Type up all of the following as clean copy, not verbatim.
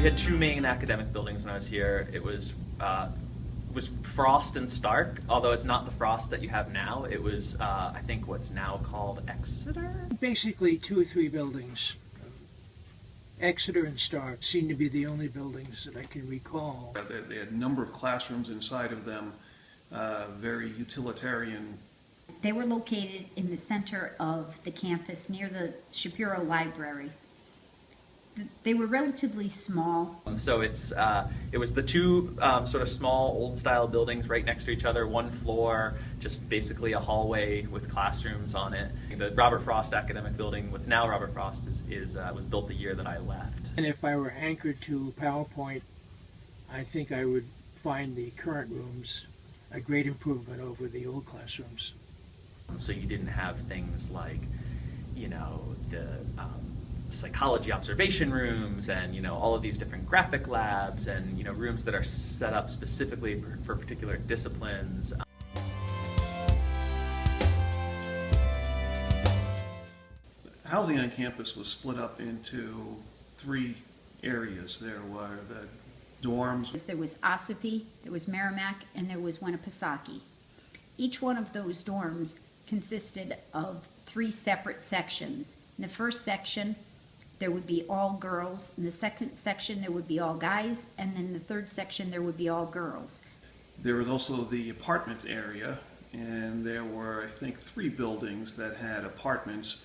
We had two main academic buildings when I was here. It was Frost and Stark, although it's not the Frost that you have now. It was, I think, what's now called Exeter? Basically 2 or 3 buildings. Exeter and Stark seem to be the only buildings that I can recall. They had a number of classrooms inside of them, very utilitarian. They were located in the center of the campus near the Shapiro Library. They were relatively small. So it was the two sort of small old-style buildings right next to each other, one floor, just basically a hallway with classrooms on it. The Robert Frost Academic Building, what's now Robert Frost, was built the year that I left. And if I were anchored to PowerPoint, I think I would find the current rooms a great improvement over the old classrooms. So you didn't have things like, you know, the psychology observation rooms and, you know, all of these different graphic labs and, you know, rooms that are set up specifically for particular disciplines. Housing on campus was split up into 3 areas. There were the dorms. There was Ossipee, there was Merrimack, and there was Winnipesaukee. Each one of those dorms consisted of 3 separate sections. In the first section, there would be all girls. In the second section, there would be all guys. And in the third section, there would be all girls. There was also the apartment area, and there were, I think, 3 buildings that had apartments.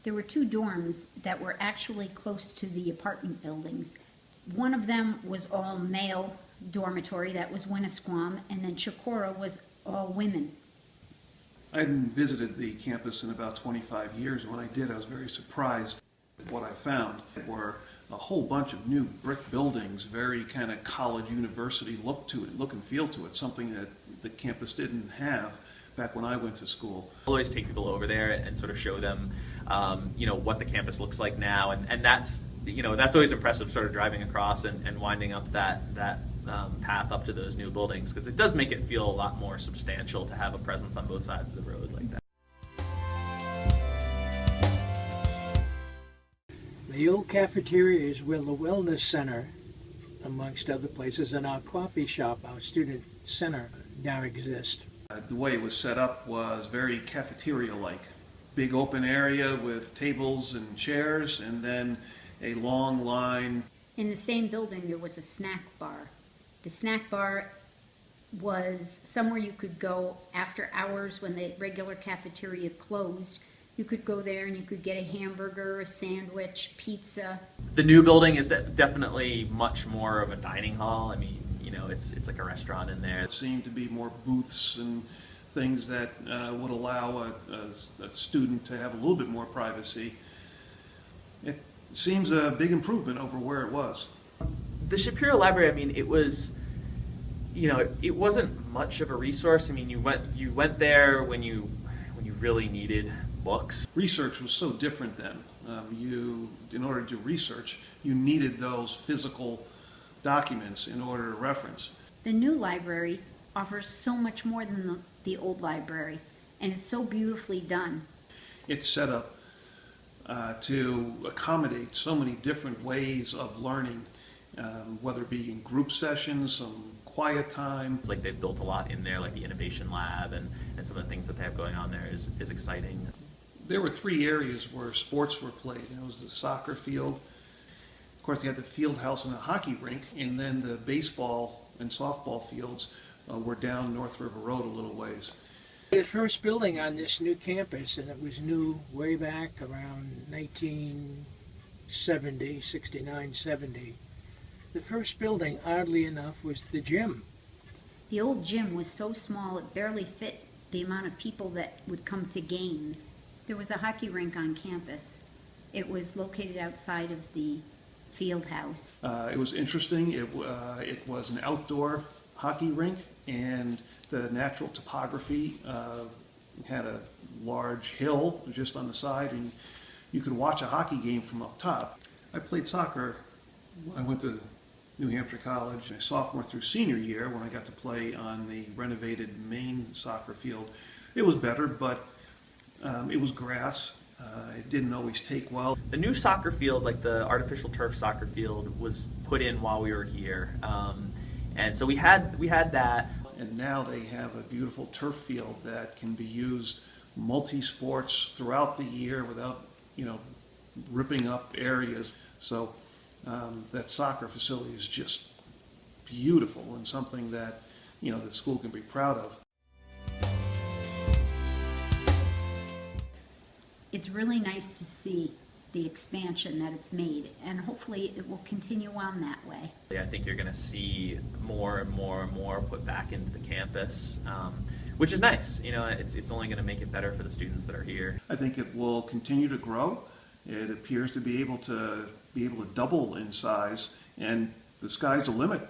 There were 2 dorms that were actually close to the apartment buildings. One of them was all male dormitory, that was Winnisquam, and then Chicora was all women. I hadn't visited the campus in about 25 years. When I did, I was very surprised. What I found were a whole bunch of new brick buildings, very kind of college university look and feel to it, something that the campus didn't have back when I went to school. I always take people over there and sort of show them, you know, what the campus looks like now, and that's, you know, that's always impressive, sort of driving across and winding up that path up to those new buildings, because it does make it feel a lot more substantial to have a presence on both sides of the road like that. The old cafeteria is where the Wellness Center, amongst other places, and our coffee shop, our student center, now exist. The way it was set up was very cafeteria-like. Big open area with tables and chairs, and then a long line. In the same building, there was a snack bar. The snack bar was somewhere you could go after hours when the regular cafeteria closed. You could go there and you could get a hamburger, a sandwich, pizza. The new building is definitely much more of a dining hall. I mean, you know, it's like a restaurant in there. It seemed to be more booths and things that would allow a student to have a little bit more privacy. It seems a big improvement over where it was. The Shapiro Library, I mean, it was, you know, it wasn't much of a resource. I mean, you went there when you really needed books. Research was so different then. In order to do research, you needed those physical documents in order to reference. The new library offers so much more than the old library, and it's so beautifully done. It's set up to accommodate so many different ways of learning, whether it be in group sessions, some quiet time. It's like they've built a lot in there, like the innovation lab and some of the things that they have going on there is exciting. There were 3 areas where sports were played. There was the soccer field. Of course, they had the field house and a hockey rink, and then the baseball and softball fields were down North River Road a little ways. The first building on this new campus, and it was new way back around 1970, 69, 70. The first building, oddly enough, was the gym. The old gym was so small it barely fit the amount of people that would come to games. There was a hockey rink on campus. It was located outside of the field house. It was interesting. It was an outdoor hockey rink, and the natural topography had a large hill just on the side, and you could watch a hockey game from up top. I played soccer when I went to New Hampshire College, my sophomore through senior year, when I got to play on the renovated main soccer field. It was better, but it was grass. It didn't always take well. The new soccer field, like the artificial turf soccer field, was put in while we were here, and so we had that. And now they have a beautiful turf field that can be used multi-sports throughout the year without, ripping up areas. So that soccer facility is just beautiful and something that, the school can be proud of. It's really nice to see the expansion that it's made, and hopefully it will continue on that way. I think you're going to see more and more and more put back into the campus, which is nice. It's only going to make it better for the students that are here. I think it will continue to grow. It appears to be able to double in size, and the sky's the limit.